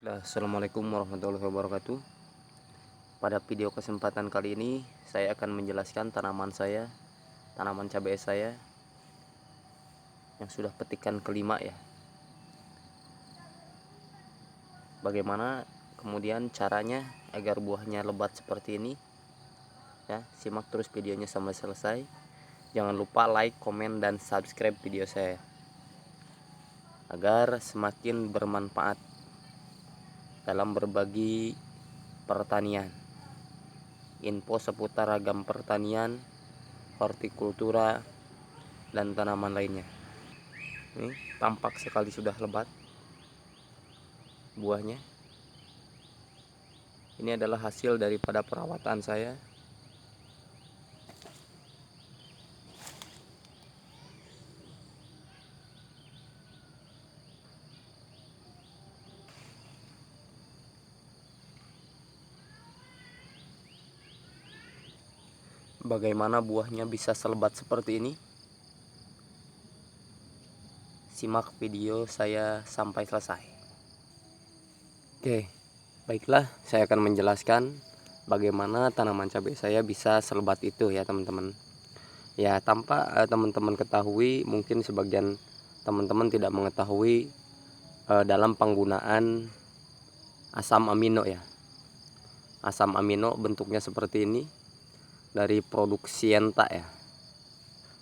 Assalamualaikum warahmatullahi wabarakatuh. Pada video kesempatan kali ini saya akan menjelaskan tanaman cabai saya yang sudah petikan kelima ya. Bagaimana kemudian caranya agar buahnya lebat seperti ini ya. Simak terus videonya sampai selesai. Jangan lupa like, komen, dan subscribe video saya agar semakin bermanfaat dalam berbagi pertanian, info seputar ragam pertanian, hortikultura, dan tanaman lainnya. Ini tampak sekali sudah lebat buahnya. Ini adalah hasil daripada perawatan saya. Bagaimana buahnya bisa selebat seperti ini? Simak video saya sampai selesai. Oke, baiklah, saya akan menjelaskan bagaimana tanaman cabai saya bisa selebat itu ya teman-teman. Ya, tanpa teman-teman ketahui, mungkin sebagian teman-teman tidak mengetahui dalam penggunaan asam amino ya. Asam amino bentuknya seperti ini dari produk Syngenta ya.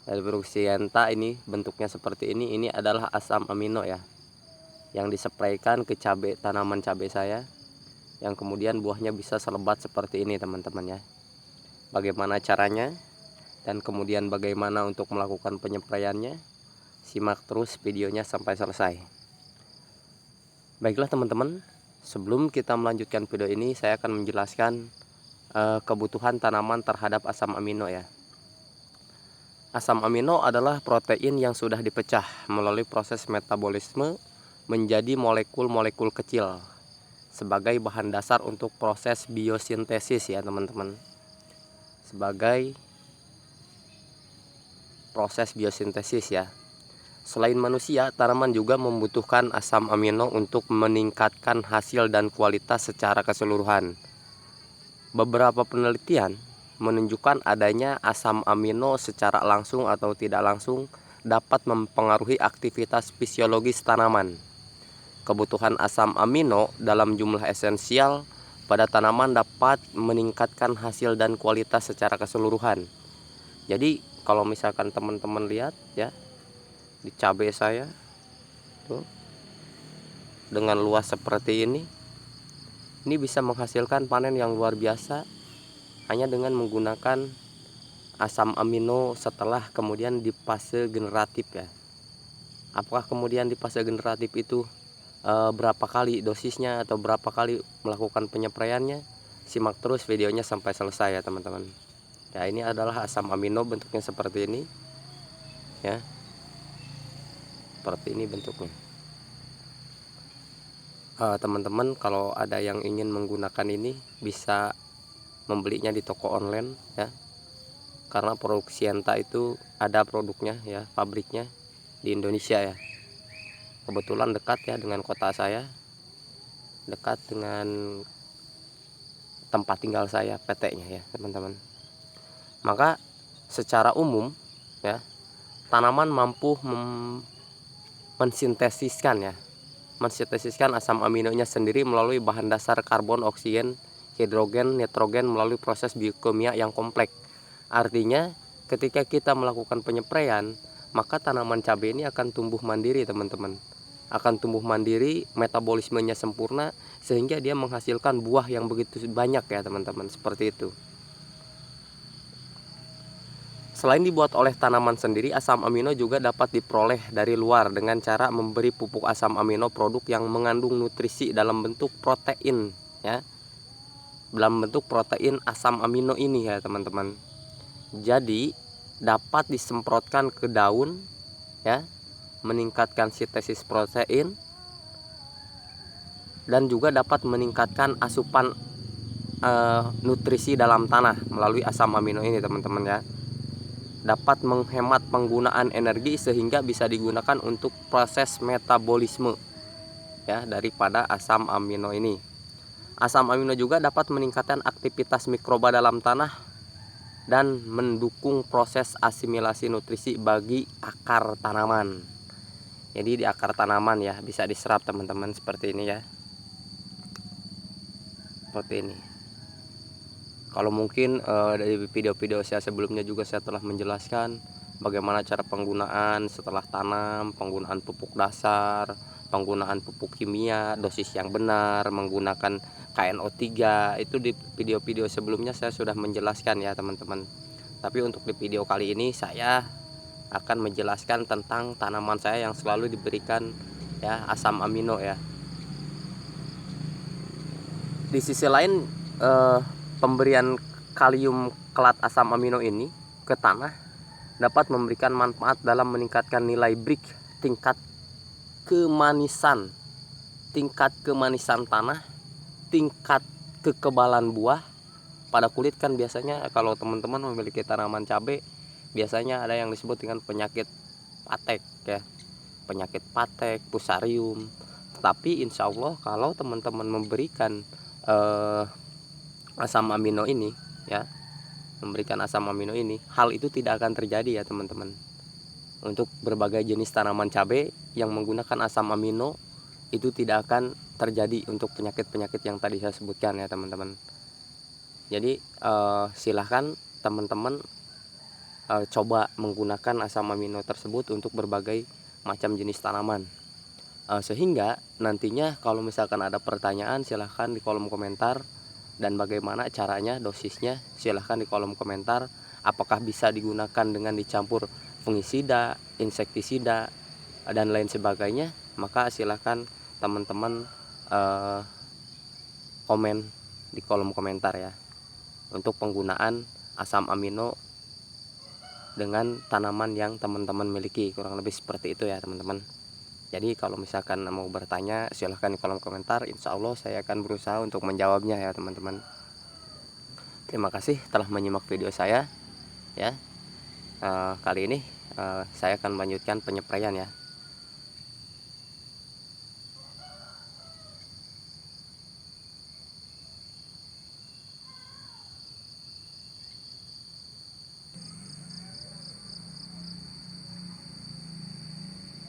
Dari produk Syngenta ini bentuknya seperti ini. Ini adalah asam amino ya, yang dispraykan ke tanaman cabai saya, yang kemudian buahnya bisa selebat seperti ini teman-teman ya. Bagaimana caranya dan kemudian bagaimana untuk melakukan penyepraiannya, simak terus videonya sampai selesai. Baiklah teman-teman, sebelum kita melanjutkan video ini, saya akan menjelaskan kebutuhan tanaman terhadap asam amino ya. Asam amino adalah protein yang sudah dipecah melalui proses metabolisme menjadi molekul-molekul kecil sebagai bahan dasar untuk proses biosintesis ya teman-teman. Sebagai proses biosintesis ya. Selain manusia, tanaman juga membutuhkan asam amino untuk meningkatkan hasil dan kualitas secara keseluruhan. Beberapa penelitian menunjukkan adanya asam amino secara langsung atau tidak langsung dapat mempengaruhi aktivitas fisiologis tanaman. Kebutuhan asam amino dalam jumlah esensial pada tanaman dapat meningkatkan hasil dan kualitas secara keseluruhan. Jadi kalau misalkan teman-teman lihat ya, di cabai saya tuh, dengan luas seperti ini bisa menghasilkan panen yang luar biasa hanya dengan menggunakan asam amino setelah kemudian di fase generatif ya. Apakah kemudian di fase generatif itu berapa kali dosisnya atau berapa kali melakukan penyepraiannya? Simak terus videonya sampai selesai ya teman-teman. Ya, ini adalah asam amino, bentuknya seperti ini ya. Seperti ini bentuknya. Teman-teman kalau ada yang ingin menggunakan ini bisa membelinya di toko online ya, karena produk Syngenta itu ada produknya ya, pabriknya di Indonesia ya. Kebetulan dekat ya dengan kota saya, dekat dengan tempat tinggal saya, PT-nya ya teman-teman. Maka secara umum ya, tanaman mampu mensintesiskan asam aminonya sendiri melalui bahan dasar karbon, oksigen, hidrogen, nitrogen melalui proses biokimia yang kompleks. Artinya ketika kita melakukan penyepraian, maka tanaman cabai ini akan tumbuh mandiri teman-teman. Akan tumbuh mandiri, metabolismenya sempurna sehingga dia menghasilkan buah yang begitu banyak ya teman-teman, seperti itu. Selain dibuat oleh tanaman sendiri, asam amino juga dapat diperoleh dari luar dengan cara memberi pupuk asam amino produk yang mengandung nutrisi dalam bentuk protein ya. Dalam bentuk protein asam amino ini ya teman-teman. Jadi dapat disemprotkan ke daun ya, meningkatkan sintesis protein dan juga dapat meningkatkan asupan nutrisi dalam tanah melalui asam amino ini teman-teman ya. Dapat menghemat penggunaan energi sehingga bisa digunakan untuk proses metabolisme. ya daripada asam amino ini. Asam amino juga dapat meningkatkan aktivitas mikroba dalam tanah dan mendukung proses asimilasi nutrisi bagi akar tanaman. Jadi di akar tanaman ya bisa diserap teman-teman, seperti ini ya. Seperti ini. Kalau mungkin dari video-video saya sebelumnya juga saya telah menjelaskan bagaimana cara penggunaan setelah tanam, penggunaan pupuk dasar, penggunaan pupuk kimia, dosis yang benar, menggunakan KNO3. Itu di video-video sebelumnya saya sudah menjelaskan ya teman-teman. Tapi untuk di video kali ini saya akan menjelaskan tentang tanaman saya yang selalu diberikan ya asam amino ya. Di sisi lain pemberian kalium kelat asam amino ini ke tanah dapat memberikan manfaat dalam meningkatkan nilai BRIC, tingkat kemanisan tanah, tingkat kekebalan buah pada kulit. Kan biasanya kalau teman-teman memiliki tanaman cabai, biasanya ada yang disebut dengan penyakit patek ya, penyakit patek, fusarium. Tapi insya Allah kalau teman-teman memberikan asam amino ini ya, hal itu tidak akan terjadi ya teman-teman. Untuk berbagai jenis tanaman cabai yang menggunakan asam amino itu tidak akan terjadi untuk penyakit-penyakit yang tadi saya sebutkan ya teman-teman. Jadi silahkan teman-teman coba menggunakan asam amino tersebut untuk berbagai macam jenis tanaman. Sehingga nantinya kalau misalkan ada pertanyaan silahkan di kolom komentar, dan bagaimana caranya, dosisnya silahkan di kolom komentar. Apakah bisa digunakan dengan dicampur fungisida, insektisida, dan lain sebagainya, maka silahkan teman-teman komen di kolom komentar ya, untuk penggunaan asam amino dengan tanaman yang teman-teman miliki. Kurang lebih seperti itu ya teman-teman. Jadi kalau misalkan mau bertanya silahkan di kolom komentar, insya Allah saya akan berusaha untuk menjawabnya ya teman-teman. Terima kasih telah menyimak video saya ya. Kali ini saya akan melanjutkan penyepraian ya.